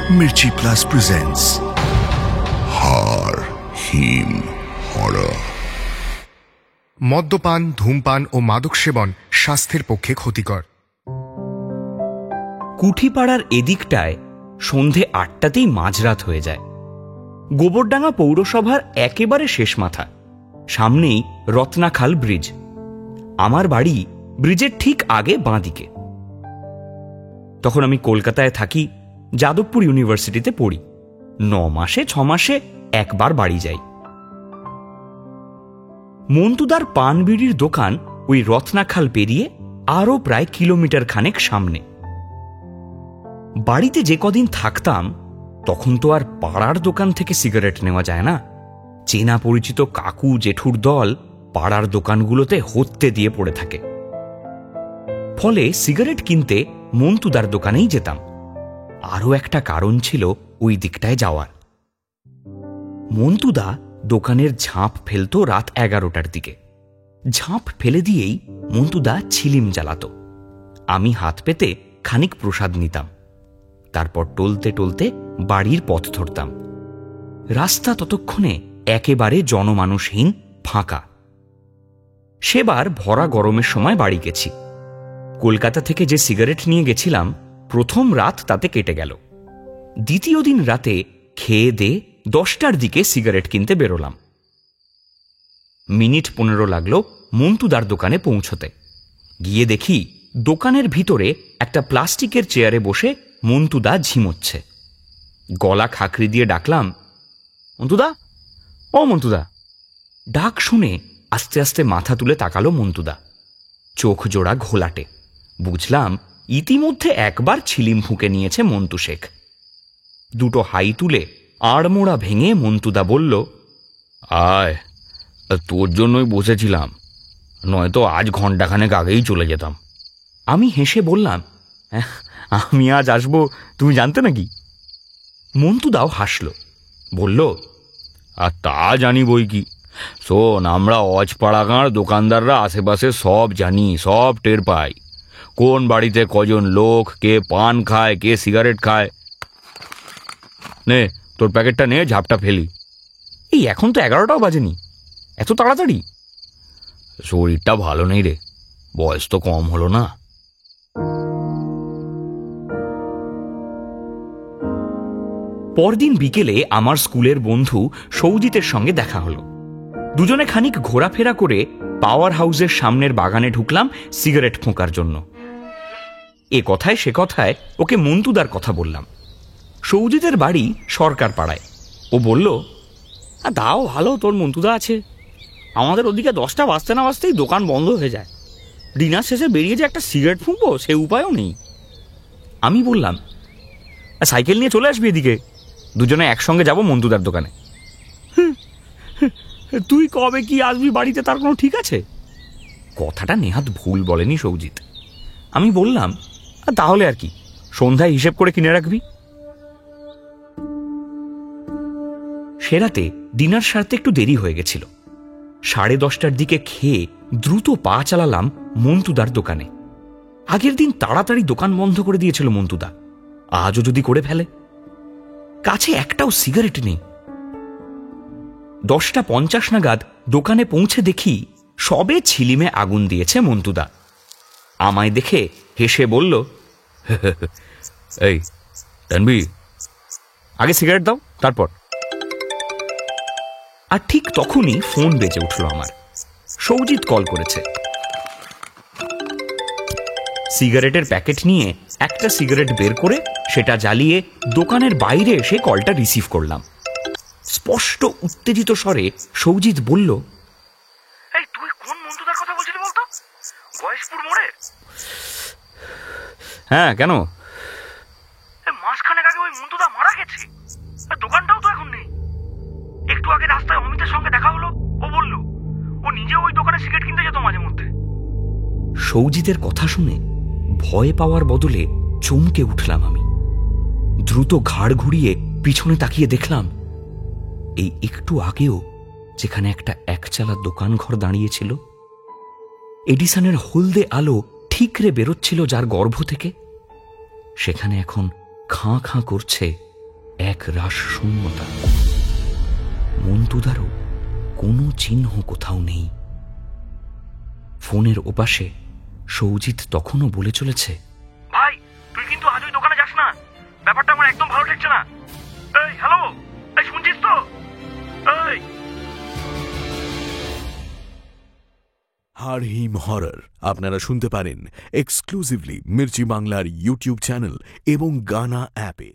Mirchi Plus presents Har Him Horror. মদ্যপান, ধূমপান ও মাদক সেবন স্বাস্থ্যের পক্ষে ক্ষতিকর। কুঠিপাড়ার এদিকটায় সন্ধে ৮টাতেই মাঝরাত হয়ে যায়। গোবরডাঙ্গা পৌরসভার একেবারে শেষ মাথা, সামনেই রত্নাখাল ব্রিজ। আমার বাড়ি ব্রিজের ঠিক আগে বাঁদিকে। তখন আমি কলকাতায় থাকি, যাদবপুর ইউনিভার্সিটিতে পড়ি। ৯ মাসে ৬ মাসে একবার বাড়ি যাই। মন্তুদার পান বিড়ির দোকান ওই রত্নাখাল পেরিয়ে আরও প্রায় কিলোমিটার খানেক সামনে। বাড়িতে যে কদিন থাকতাম তখন তো আর পাড়ার দোকান থেকে সিগারেট নেওয়া যায় না। চেনা পরিচিত কাকু জেঠুর দল পাড়ার দোকানগুলোতে হত্যে দিয়ে পড়ে থাকে। ফলে সিগারেট কিনতে মন্তুদার দোকানেই যেতাম। আরও একটা কারণ ছিল ওই দিকটায় যাওয়ার। মন্তুদা দোকানের ঝাঁপ ফেলত রাত ১১টার দিকে। ঝাঁপ ফেলে দিয়েই মন্তুদা ছিলিম জ্বালাত। আমি হাত পেতে খানিক প্রসাদ নিতাম। তারপর টলতে টলতে বাড়ির পথ ধরতাম। রাস্তা ততক্ষণে একেবারে জনমানুষহীন, ফাঁকা। সেবার ভরা গরমের সময় বাড়ি গেছি। কলকাতা থেকে যে সিগারেট নিয়ে গেছিলাম, প্রথম রাত তাতে কেটে গেল। দ্বিতীয় দিন রাতে খেয়ে দিয়ে ১০টার দিকে সিগারেট কিনতে বেরোলাম। মিনিট ১৫ লাগলো মন্তুদার দোকানে পৌঁছতে। গিয়ে দেখি দোকানের ভিতরে একটা প্লাস্টিকের চেয়ারে বসে মন্তুদা ঝিমোচ্ছে। গলা খাকরি দিয়ে ডাকলাম, মন্তুদা, ও মন্তুদা। ডাক শুনে আস্তে আস্তে মাথা তুলে তাকালো মন্তুদা। চোখ জোড়া ঘোলাটে। বুঝলাম ইতিমধ্যে একবার ছিলিম ফুঁকে নিয়েছে মন্তু শেখ। দুটো হাই তুলে আড়মোড়া ভেঙে মন্তুদা বলল, আয়, তোর জন্যই বসেছিলাম, নয়তো আজ ঘণ্টাখানেক আগেই চলে যেতাম। আমি হেসে বললাম, আমি আজ আসবো তুমি জানতে নাকি? মন্তুদাও হাসল, বলল, আর তা জানি বই কি। শোন, আমরা অজপাড়াগাঁর দোকানদাররা আশেপাশে সব জানি, সব টের পাই। কোন বাড়িতে কজন লোক, কে পান খায়, কে সিগারেট খায়। নে তোর প্যাকেটটা নে, ঝাপটা ফেলি। এই এখন তো ১১টাও বাজেনি, এত তাড়াতাড়ি? শরীরটা ভালো নেই রে, বয়স তো কম হলো না। পরদিন বিকেলে আমার স্কুলের বন্ধু সৌজিতের সঙ্গে দেখা হলো। দুজনে খানিক ঘোরাফেরা করে পাওয়ার হাউসের সামনের বাগানে ঢুকলাম সিগারেট ফোঁকার জন্য। এ কথায় সে কথায় ওকে মন্তুদার কথা বললাম। সৌজিতের বাড়ি সরকার পাড়ায়। ও বলল, দাও ভালো, তোর মন্তুদা আছে। আমাদের ওদিকে 10টা বাজতে না বাজতেই দোকান বন্ধ হয়ে যায়। ডিনার শেষে বেরিয়ে যে একটা সিগারেট ফুঁকবো সে উপায়ও নেই। আমি বললাম, সাইকেল নিয়ে চলে আসবি এদিকে, দুজনে একসঙ্গে যাব মন্তুদার দোকানে। তুই কবে কি আসবি বাড়িতে তার কোনো ঠিক আছে? কথাটা নেহাত ভুল বলেনি সৌজিত। আমি বললাম, তাহলে আর কি, সন্ধ্যায় হিসেব করে কিনে রাখবি। সে রাতে ডিনার সারতে একটু দেরি হয়ে গেছিল। 10:30টার দিকে খেয়ে দ্রুত পা চালালাম মন্তুদার দোকানে। আগের দিন তাড়াতাড়ি দোকান বন্ধ করে দিয়েছিল মন্তুদা, আজও যদি করে ফেলে। কাছে একটাও সিগারেট নেই। 10:50 নাগাদ দোকানে পৌঁছে দেখি সবে ছিলিমে আগুন দিয়েছে মন্তুদা। আমায় দেখে হেসে বলল, এই তানবি, আগে সিগারেট দাও তারপর। আর ঠিক তখনই ফোন বেজে উঠল আমার। সৌজিত কল করেছে। সিগারেটের প্যাকেট নিয়ে একটা সিগারেট বের করে সেটা জ্বালিয়ে দোকানের বাইরে এসে কলটা রিসিভ করলাম। স্পষ্ট উত্তেজিত স্বরে সৌজিত বলল, এই তুই কোন মন্তুদার কথা বলছিলি বলতো? গয়েশপুর মোড়ে? হ্যাঁ, কেন? মাসখানেক আগে ওই মন্তুদা মারা গেছে, দোকানটাও তো এখন নেই। একটু আগে রাস্তায় অমিতের সঙ্গে দেখা হলো, ও বলল ও নিজে ওই দোকানে সিগারেট কিনতে যেত মাঝে মধ্যে। সৌজিতের কথা শুনে ভয় পাওয়ার বদলে চমকে উঠলাম আমি। দ্রুত ঘাড় ঘুরিয়ে পিছনে তাকিয়ে দেখলাম, এই একটু আগেও যেখানে একটা একচালা দোকান ঘর দাঁড়িয়েছিল, এডিসনের হলদে আলো ঠিকরে বেরোচ্ছিল যার গর্ভ থেকে, সেখানে এখন খাঁ খাঁ করছে এক রাশ শূন্যতা। মন্তুদারও কোনো চিহ্ন কোথাও নেই। ফোনের ওপাশে সৌজিত তখনও বলে চলেছে, ভাই তুই কিন্তু আজ ওই দোকানে যাস না, ব্যাপারটা আমার একদম ভালো লাগছে না। এই হ্যালো, এই শুনছিস তো? এই হাড় হিম হরর আপনারা শুনতে পারেন এক্সক্লুসিভলি মির্চি বাংলার ইউটিউব চ্যানেল এবং গানা অ্যাপে।